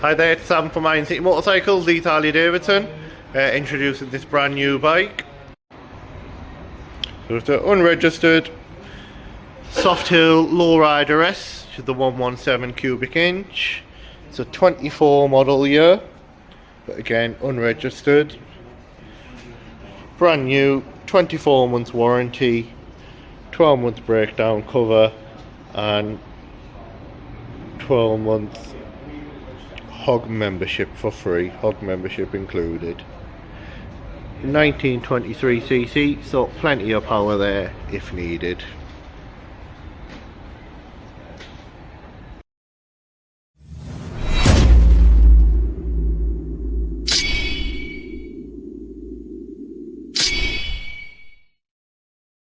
Hi there, it's Sam from Iron City Motorcycles, Leeds Harley-Davidson, introducing this brand new bike. So it's an unregistered soft hill lowrider S, which is the 117 cubic inch. It's a 24 model year, but again unregistered. Brand new, 24 months warranty, 12 months breakdown cover, and 12 months hog membership for free, hog membership included. 1923cc, so plenty of power there if needed.